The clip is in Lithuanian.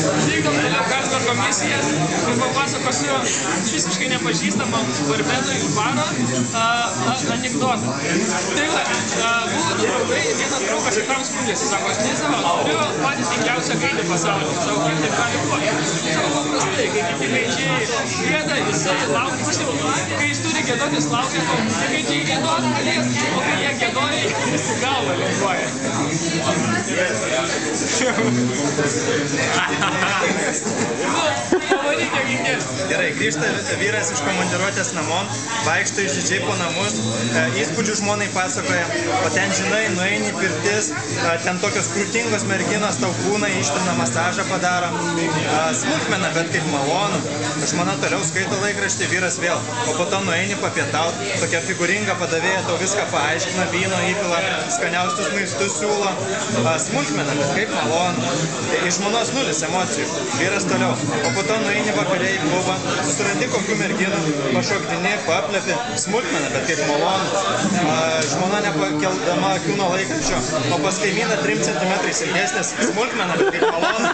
Vykdom toliau Karlsbergo misiją ir papasakosiu visiškai nepažįstamam barmenui iš baro anekdotą. Tai va, buvo draugai, vienas draugas į kam skundėsi, sako, aš nežinau, turiu patį tingiausią gaidį pasaulyje, sako, kaip taip gali būti. Sako, paprastai, kai kiti gaidžiai gėda, jisai laukia, kai jis turi gėdoti, jis laukia, kol tie gaidžiai gėdoti galės, o kai jie gėdoja, jis galva linguoja. Gerai, grįžta vyras iš komandiruotės namon, vaikšto išdidžiai po namus, įspūdžių žmonai pasakoja, o ten, žinai, nueini pirtis, ten tokios krūtingos merginos tau kūną ištrina, masažą padaro, smulkmena, bet kaip malonu. Žmona toliau skaito laikraštį, vyras vėl, o po to nueini papietaut, tokia figūringa padavėja tau viską paaiškina, vyno įpila, skaniausius maistus siūlo, smulkmena, bet kaip malonu. Iš žmonos nulis emocijų, vyras toliau, o po to nueini vakariai į klubą, surandi kokių merginų, pašokdini, paplepi, smulkmena, bet kaip malonu. Žmona nepakeldama akių nuo laikraščio, o pas kaimyną 3 cm ilgesnis, smulkmena, bet kaip malonu.